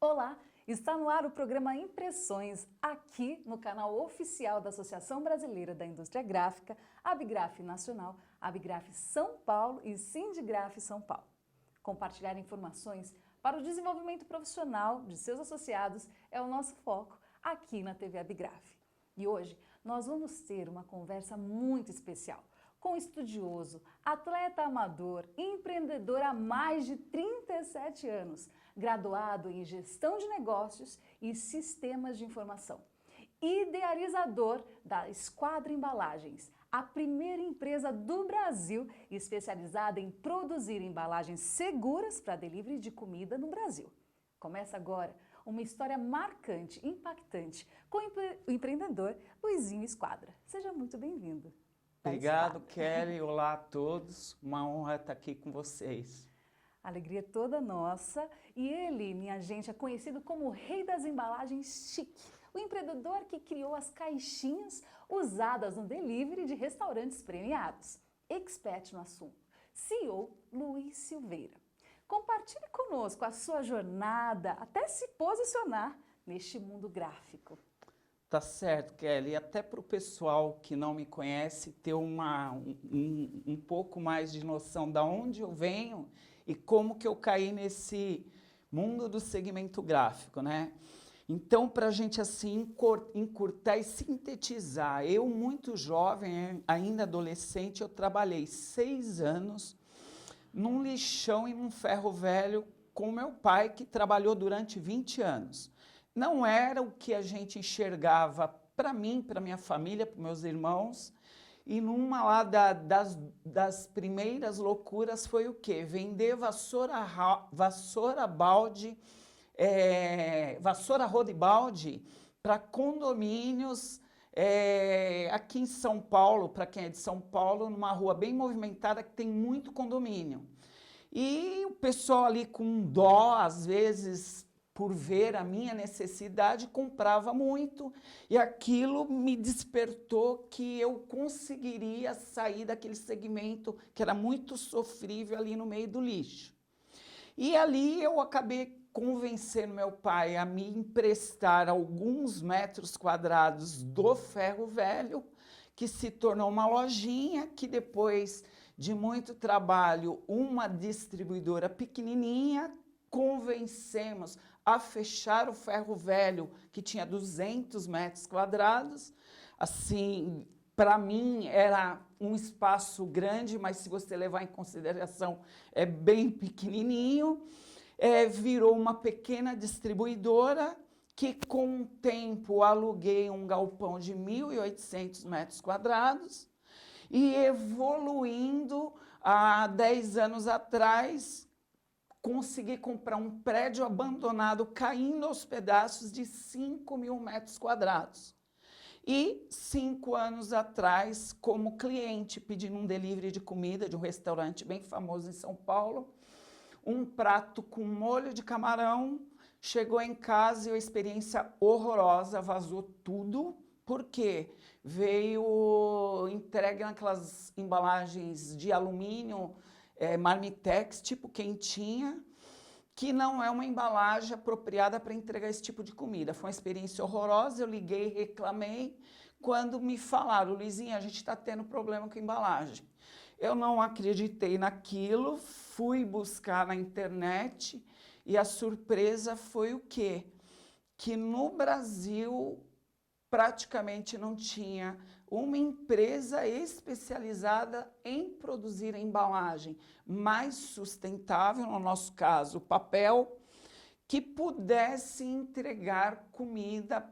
Olá, está no ar o programa Impressões, aqui no canal oficial da Associação Brasileira da Indústria Gráfica, Abigraf Nacional, Abigraf São Paulo e Sindigraf São Paulo. Compartilhar informações para o desenvolvimento profissional de seus associados é o nosso foco aqui na TV Abigraf. E hoje nós vamos ter uma conversa muito especial com um estudioso, atleta amador, empreendedor há mais de 37 anos, graduado em Gestão de Negócios e Sistemas de Informação. Idealizador da Esquadra Embalagens, a primeira empresa do Brasil especializada em produzir embalagens seguras para delivery de comida no Brasil. Começa agora uma história marcante, impactante, com o empreendedor Luizinho Esquadra. Seja muito bem-vindo. Obrigado, Kelly. Olá a todos. Uma honra estar aqui com vocês. A alegria é toda nossa. E ele, minha gente, é conhecido como o rei das embalagens chique. O empreendedor que criou as caixinhas usadas no delivery de restaurantes premiados. Expert no assunto. CEO Luiz Silveira. Compartilhe conosco a sua jornada até se posicionar neste mundo gráfico. Tá certo, Kelly. Até para o pessoal que não me conhece ter um pouco mais de noção de onde eu venho e como que eu caí nesse mundo do segmento gráfico, né? Então, para a gente assim encurtar e sintetizar, eu muito jovem, ainda adolescente, eu trabalhei 6 anos num lixão e num ferro velho com meu pai, que trabalhou durante 20 anos. Não era o que a gente enxergava para mim, para minha família, para meus irmãos. E numa lá das primeiras loucuras foi o quê? Vender vassoura balde, vassoura roda e balde para condomínios aqui em São Paulo, para quem é de São Paulo, numa rua bem movimentada que tem muito condomínio. E o pessoal ali com dó, às vezes, por ver a minha necessidade, comprava muito, e aquilo me despertou que eu conseguiria sair daquele segmento que era muito sofrível ali no meio do lixo. E ali eu acabei convencendo meu pai a me emprestar alguns metros quadrados do ferro velho, que se tornou uma lojinha, que depois de muito trabalho, uma distribuidora pequenininha, convencemos a fechar o ferro velho, que tinha 200 metros quadrados. Assim, para mim era um espaço grande, mas se você levar em consideração, é bem pequenininho. Virou uma pequena distribuidora, que com o tempo aluguei um galpão de 1.800 metros quadrados, e evoluindo, há 10 anos atrás, consegui comprar um prédio abandonado, caindo aos pedaços, de 5.000 metros quadrados. E 5 anos atrás, como cliente, pedindo um delivery de comida de um restaurante bem famoso em São Paulo, um prato com molho de camarão, chegou em casa e a experiência horrorosa, vazou tudo. Por quê? Veio entregue naquelas embalagens de alumínio, Marmitex, tipo quentinha, que não é uma embalagem apropriada para entregar esse tipo de comida. Foi uma experiência horrorosa, eu liguei, reclamei. Quando me falaram, Luizinha, a gente está tendo problema com a embalagem. Eu não acreditei naquilo, fui buscar na internet e a surpresa foi o quê? Que no Brasil praticamente não tinha uma empresa especializada em produzir a embalagem mais sustentável, no nosso caso, o papel, que pudesse entregar comida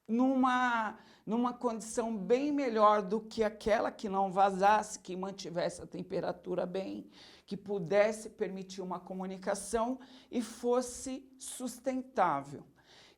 numa condição bem melhor do que aquela, que não vazasse, que mantivesse a temperatura bem, que pudesse permitir uma comunicação e fosse sustentável.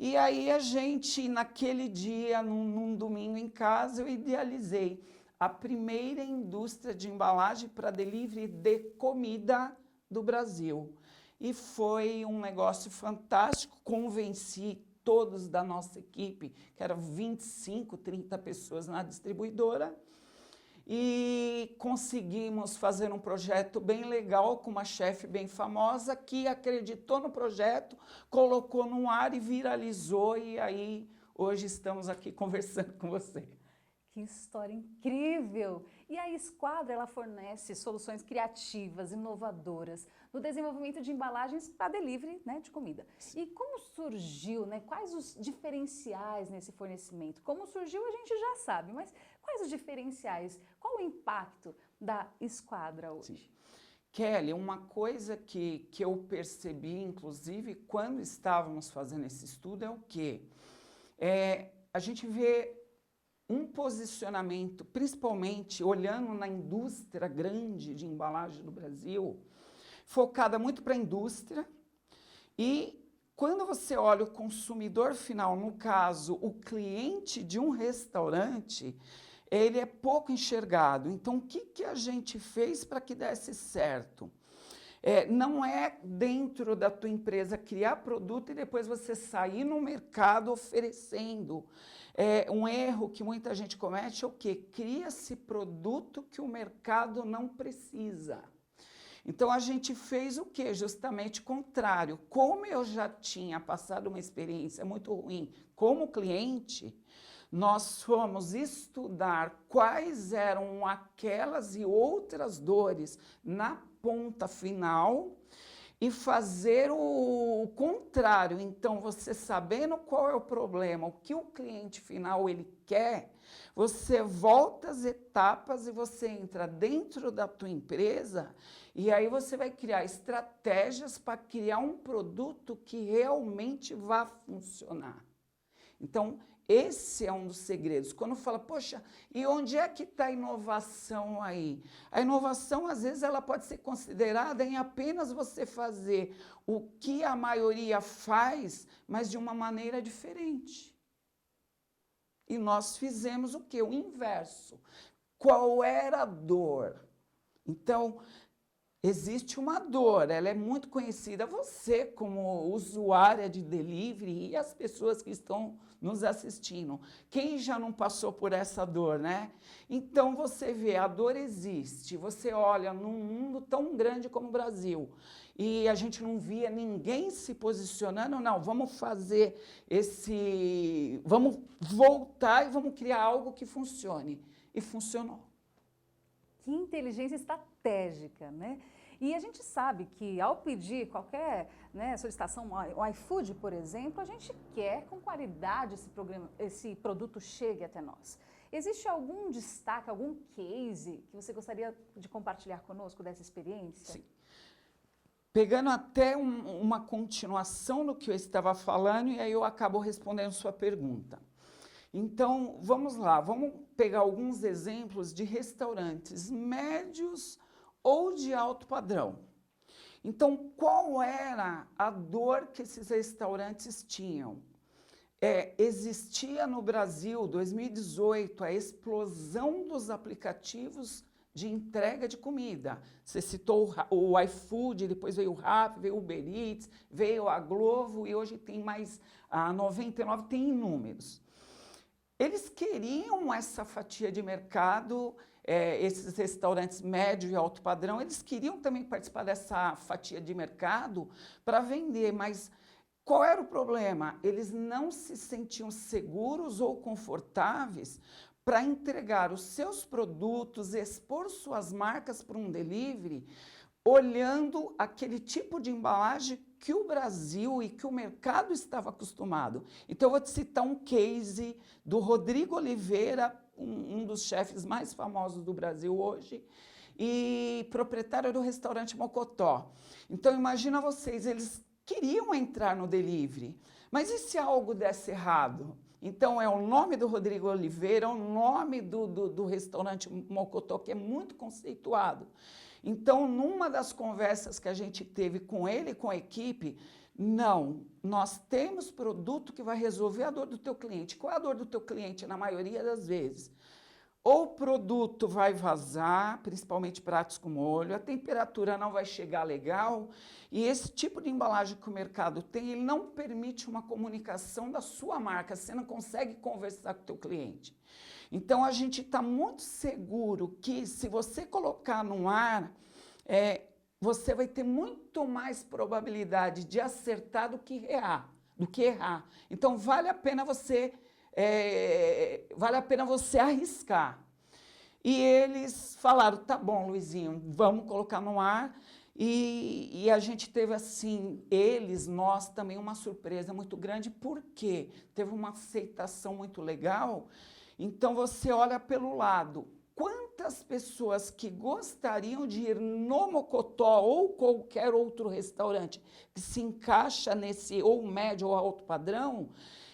E aí a gente, naquele dia, num domingo em casa, eu idealizei a primeira indústria de embalagem para delivery de comida do Brasil. E foi um negócio fantástico, convenci todos da nossa equipe, que eram 25, 30 pessoas na distribuidora, e conseguimos fazer um projeto bem legal com uma chefe bem famosa que acreditou no projeto, colocou no ar e viralizou, e aí hoje estamos aqui conversando com você. Que história incrível! E a Esquadra, ela fornece soluções criativas, inovadoras, no desenvolvimento de embalagens para delivery, né, de comida. E como surgiu, né, quais os diferenciais nesse fornecimento? Como surgiu a gente já sabe, mas quais os diferenciais? Qual o impacto da Esquadra hoje? Sim. Kelly, uma coisa que eu percebi, inclusive, quando estávamos fazendo esse estudo, é o quê? A gente vê um posicionamento, principalmente olhando na indústria grande de embalagem do Brasil, focada muito para a indústria, e quando você olha o consumidor final, no caso, o cliente de um restaurante, ele é pouco enxergado. Então, o que a gente fez para que desse certo? Não é dentro da tua empresa criar produto e depois você sair no mercado oferecendo. Um erro que muita gente comete é o quê? Cria-se produto que o mercado não precisa. Então, a gente fez o quê? Justamente o contrário. Como eu já tinha passado uma experiência muito ruim como cliente, nós fomos estudar quais eram aquelas e outras dores na ponta final e fazer o contrário. Então, você sabendo qual é o problema, o que o cliente final ele quer, você volta as etapas e você entra dentro da tua empresa e aí você vai criar estratégias para criar um produto que realmente vá funcionar. Então, esse é um dos segredos. Quando fala, poxa, e onde é que está a inovação aí? A inovação, às vezes, ela pode ser considerada em apenas você fazer o que a maioria faz, mas de uma maneira diferente. E nós fizemos o quê? O inverso. Qual era a dor? Então, existe uma dor, ela é muito conhecida. Você, como usuária de delivery, e as pessoas que estão nos assistindo, quem já não passou por essa dor, né? Então, você vê, a dor existe. Você olha num mundo tão grande como o Brasil, e a gente não via ninguém se posicionando, não, vamos fazer vamos voltar e vamos criar algo que funcione. E funcionou. Que inteligência estratégica, né? E a gente sabe que ao pedir qualquer, né, solicitação, o iFood, por exemplo, a gente quer com qualidade esse produto chegue até nós. Existe algum destaque, algum case que você gostaria de compartilhar conosco dessa experiência? Sim. Pegando até uma continuação do que eu estava falando, e aí eu acabo respondendo sua pergunta. Então, vamos lá, vamos pegar alguns exemplos de restaurantes médios ou de alto padrão. Então, qual era a dor que esses restaurantes tinham? Existia no Brasil, 2018, a explosão dos aplicativos de entrega de comida. Você citou o iFood, depois veio o Rappi, veio o Uber Eats, veio a Glovo e hoje tem mais a 99, tem inúmeros. Eles queriam essa fatia de mercado, esses restaurantes médio e alto padrão, eles queriam também participar dessa fatia de mercado para vender, mas qual era o problema? Eles não se sentiam seguros ou confortáveis para entregar os seus produtos, expor suas marcas para um delivery, olhando aquele tipo de embalagem que o Brasil e que o mercado estava acostumado. Então, eu vou te citar um case do Rodrigo Oliveira, um dos chefes mais famosos do Brasil hoje, e proprietário do restaurante Mocotó. Então, imagina vocês, eles queriam entrar no delivery, mas e se algo desse errado? Então, é o nome do Rodrigo Oliveira, é o nome do restaurante Mocotó, que é muito conceituado. Então, numa das conversas que a gente teve com ele e com a equipe, não, nós temos produto que vai resolver a dor do teu cliente. Qual é a dor do teu cliente, na maioria das vezes? ou o produto vai vazar, principalmente pratos com molho, a temperatura não vai chegar legal, e esse tipo de embalagem que o mercado tem, ele não permite uma comunicação da sua marca, você não consegue conversar com o teu cliente. Então, a gente está muito seguro que se você colocar no ar, você vai ter muito mais probabilidade de acertar do que errar. Então, vale a pena você arriscar. E eles falaram, tá bom, Luizinho, vamos colocar no ar. E a gente teve assim, nós também uma surpresa muito grande, porque teve uma aceitação muito legal. Então você olha pelo lado, quantas pessoas que gostariam de ir no Mocotó ou qualquer outro restaurante que se encaixa nesse ou médio ou alto padrão,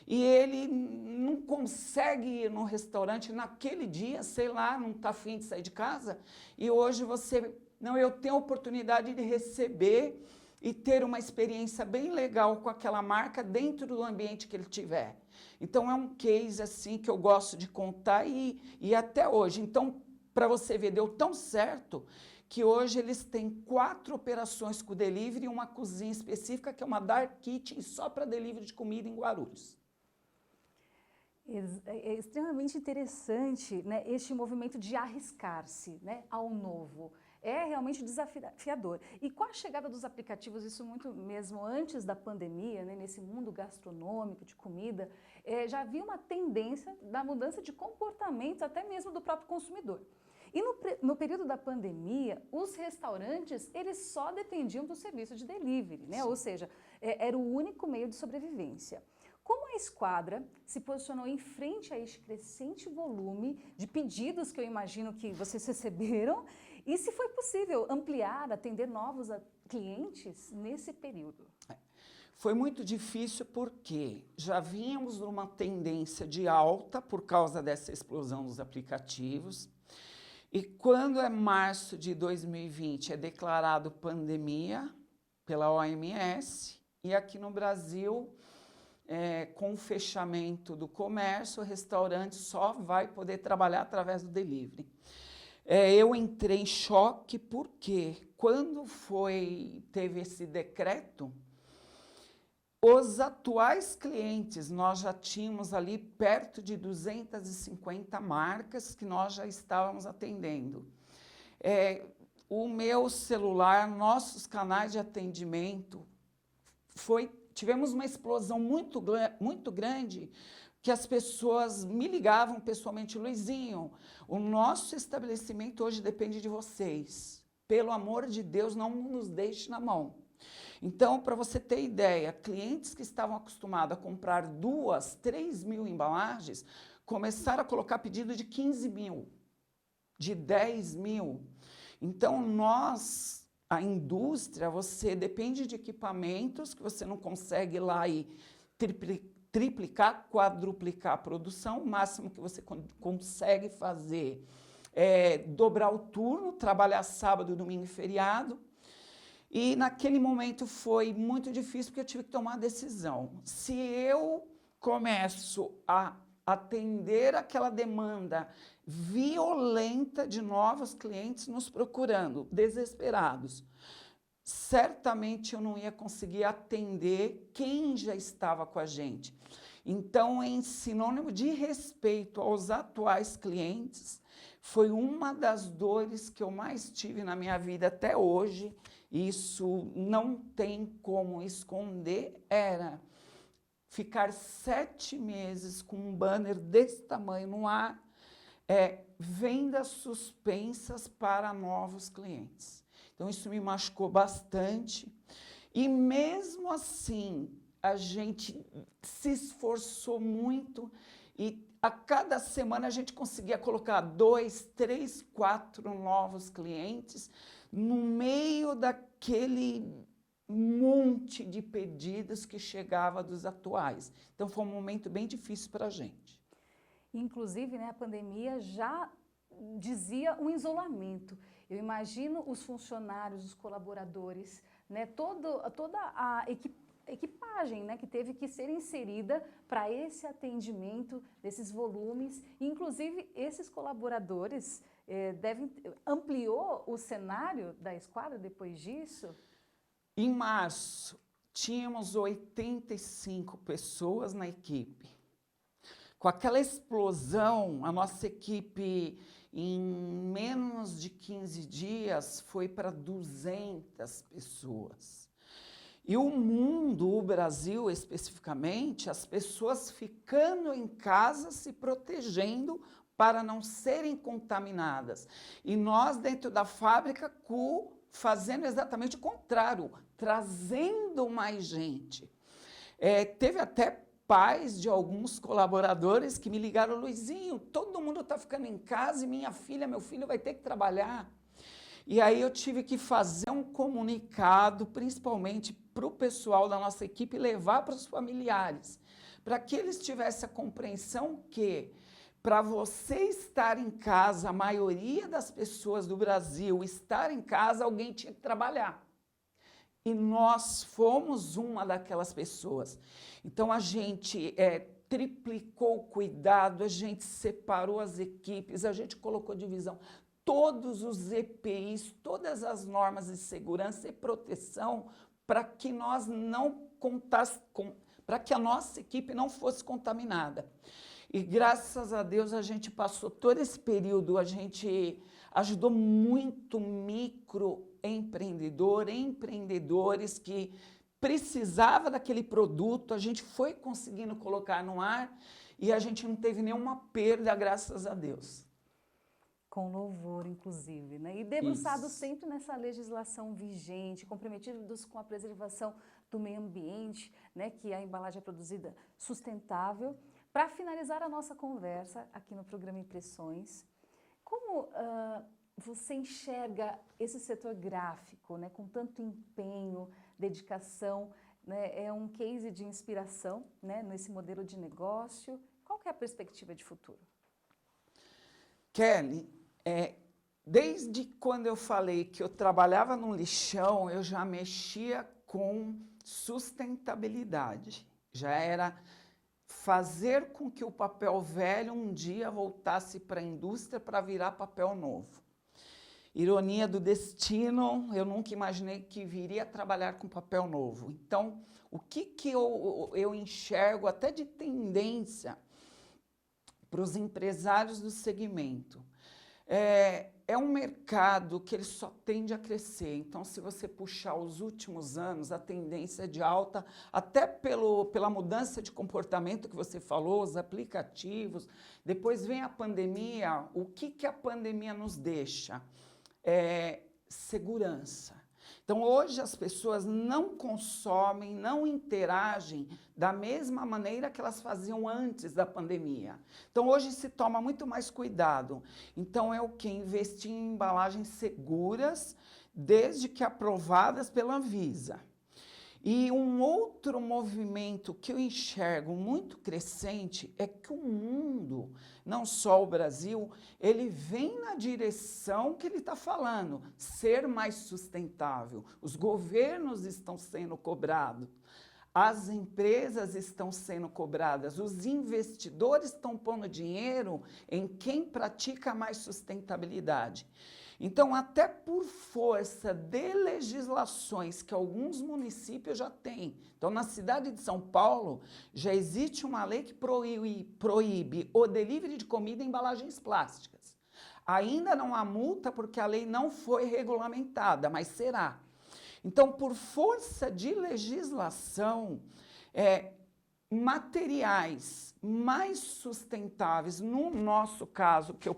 e ele não consegue ir no restaurante naquele dia, sei lá, não está afim de sair de casa, e hoje eu tenho a oportunidade de receber e ter uma experiência bem legal com aquela marca dentro do ambiente que ele tiver. Então, é um case assim que eu gosto de contar e até hoje. Então, para você ver, deu tão certo que hoje eles têm 4 operações com delivery e uma cozinha específica, que é uma dark kitchen só para delivery de comida em Guarulhos. É extremamente interessante, né, este movimento de arriscar-se, né, ao novo. É realmente desafiador. E com a chegada dos aplicativos, isso muito mesmo antes da pandemia, né, nesse mundo gastronômico de comida, já havia uma tendência da mudança de comportamento até mesmo do próprio consumidor. E no período da pandemia, os restaurantes, eles só dependiam do serviço de delivery, né? Ou seja, era o único meio de sobrevivência. Como a Esquadra se posicionou em frente a este crescente volume de pedidos que eu imagino que vocês receberam, e se foi possível ampliar, atender novos clientes nesse período? Foi muito difícil porque já vínhamos numa tendência de alta por causa dessa explosão dos aplicativos. E quando é março de 2020 é declarado pandemia pela OMS, e aqui no Brasil, com o fechamento do comércio, o restaurante só vai poder trabalhar através do delivery. Eu entrei em choque porque quando teve esse decreto, os atuais clientes, nós já tínhamos ali perto de 250 marcas que nós já estávamos atendendo. O meu celular, nossos canais de atendimento, tivemos uma explosão muito grande, que as pessoas me ligavam pessoalmente, Luizinho, o nosso estabelecimento hoje depende de vocês. Pelo amor de Deus, não nos deixe na mão. Então, para você ter ideia, clientes que estavam acostumados a comprar 2, 3 mil embalagens, começaram a colocar pedido de 15 mil, de 10 mil. Então, a indústria, você depende de equipamentos que você não consegue ir lá e triplicar, quadruplicar a produção. O máximo que você consegue fazer é dobrar o turno, trabalhar sábado, domingo e feriado. E naquele momento foi muito difícil, porque eu tive que tomar uma decisão. Se eu começo a atender aquela demanda violenta de novos clientes nos procurando, desesperados, certamente eu não ia conseguir atender quem já estava com a gente. Então, em sinônimo de respeito aos atuais clientes, foi uma das dores que eu mais tive na minha vida até hoje. Isso não tem como esconder, era ficar 7 meses com um banner desse tamanho no ar, vendas suspensas para novos clientes. Então, isso me machucou bastante. E mesmo assim, a gente se esforçou muito e a cada semana a gente conseguia colocar 2, 3, 4 novos clientes no meio daquele monte de pedidos que chegava dos atuais. Então, foi um momento bem difícil para a gente. Inclusive, né, a pandemia já dizia um isolamento. Eu imagino os funcionários, os colaboradores, né, toda a equipe, equipagem, né, que teve que ser inserida para esse atendimento desses volumes. E, inclusive, esses colaboradores ampliou o cenário da esquadra depois disso? Em março, tínhamos 85 pessoas na equipe. Com aquela explosão, a nossa equipe, em menos de 15 dias, foi para 200 pessoas. E o mundo, o Brasil especificamente, as pessoas ficando em casa, se protegendo para não serem contaminadas. E nós, dentro da fábrica, fazendo exatamente o contrário, trazendo mais gente. Teve até pais de alguns colaboradores que me ligaram: Luizinho, todo mundo está ficando em casa e minha filha, meu filho vai ter que trabalhar. E aí eu tive que fazer um comunicado, principalmente para o pessoal da nossa equipe, levar para os familiares, para que eles tivessem a compreensão que, para você estar em casa, a maioria das pessoas do Brasil estar em casa, alguém tinha que trabalhar. E nós fomos uma daquelas pessoas. Então, a gente triplicou o cuidado, a gente separou as equipes, a gente colocou divisão. Todos os EPIs, todas as normas de segurança e proteção, para que nós não para que a nossa equipe não fosse contaminada. E graças a Deus a gente passou todo esse período, a gente ajudou muito empreendedores que precisavam daquele produto, a gente foi conseguindo colocar no ar e a gente não teve nenhuma perda, graças a Deus. Com louvor, inclusive, né? E debruçados Isso. sempre nessa legislação vigente, comprometidos com a preservação do meio ambiente, né? Que a embalagem é produzida sustentável. Para finalizar a nossa conversa aqui no programa Impressões, como você enxerga esse setor gráfico, né? Com tanto empenho, dedicação, né? É um case de inspiração, né? Nesse modelo de negócio. Qual que é a perspectiva de futuro? Kelly, desde quando eu falei que eu trabalhava no lixão, eu já mexia com sustentabilidade. Já era fazer com que o papel velho um dia voltasse para a indústria para virar papel novo. Ironia do destino, eu nunca imaginei que viria a trabalhar com papel novo. Então, o que eu enxergo até de tendência para os empresários do segmento? É um mercado que ele só tende a crescer. Então, se você puxar os últimos anos, a tendência é de alta, até pela mudança de comportamento que você falou, os aplicativos. Depois vem a pandemia. O que a pandemia nos deixa? Segurança. Então, hoje as pessoas não consomem, não interagem da mesma maneira que elas faziam antes da pandemia. Então, hoje se toma muito mais cuidado. Então, é o que? Investir em embalagens seguras, desde que aprovadas pela Anvisa. E um outro movimento que eu enxergo muito crescente é que o mundo, não só o Brasil, ele vem na direção que ele está falando, ser mais sustentável. Os governos estão sendo cobrados, as empresas estão sendo cobradas, os investidores estão pondo dinheiro em quem pratica mais sustentabilidade. Então, até por força de legislações que alguns municípios já têm. Então, na cidade de São Paulo, já existe uma lei que proíbe o delivery de comida em embalagens plásticas. Ainda não há multa porque a lei não foi regulamentada, mas será. Então, por força de legislação, materiais mais sustentáveis, no nosso caso, que é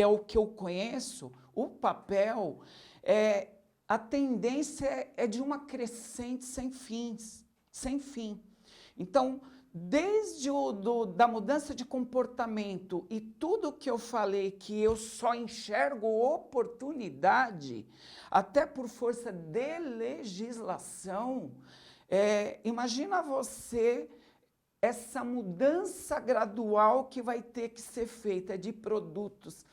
o que eu conheço, o papel, a tendência é de uma crescente sem fim. Então, desde da mudança de comportamento e tudo que eu falei, que eu só enxergo oportunidade, até por força de legislação, imagina você essa mudança gradual que vai ter que ser feita de produtos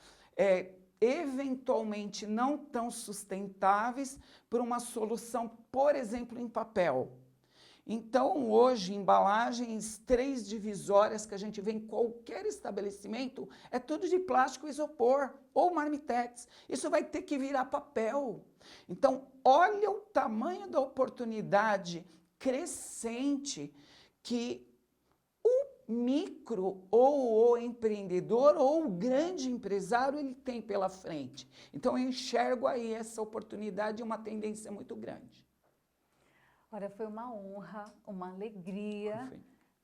eventualmente não tão sustentáveis para uma solução, por exemplo, em papel. Então, hoje, embalagens 3 divisórias que a gente vê em qualquer estabelecimento, é tudo de plástico isopor ou marmitex. Isso vai ter que virar papel. Então, olha o tamanho da oportunidade crescente que o micro ou o empreendedor ou o grande empresário ele tem pela frente. Então, eu enxergo aí essa oportunidade e uma tendência muito grande. Olha, foi uma honra, uma alegria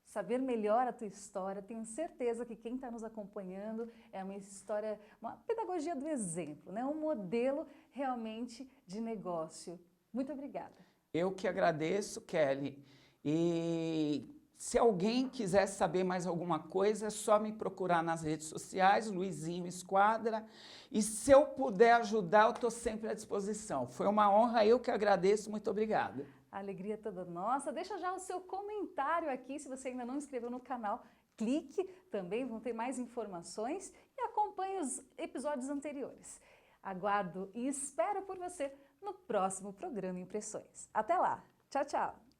saber melhor a tua história. Tenho certeza que quem está nos acompanhando é uma história, uma pedagogia do exemplo, né? Um modelo realmente de negócio. Muito obrigada. Eu que agradeço, Kelly. E se alguém quiser saber mais alguma coisa, é só me procurar nas redes sociais, Luizinho Esquadra. E se eu puder ajudar, eu estou sempre à disposição. Foi uma honra, eu que agradeço. Muito obrigada. A alegria toda nossa. Deixa já o seu comentário aqui, se você ainda não inscreveu no canal, clique, também vão ter mais informações e acompanhe os episódios anteriores. Aguardo e espero por você no próximo programa Impressões. Até lá, tchau, tchau!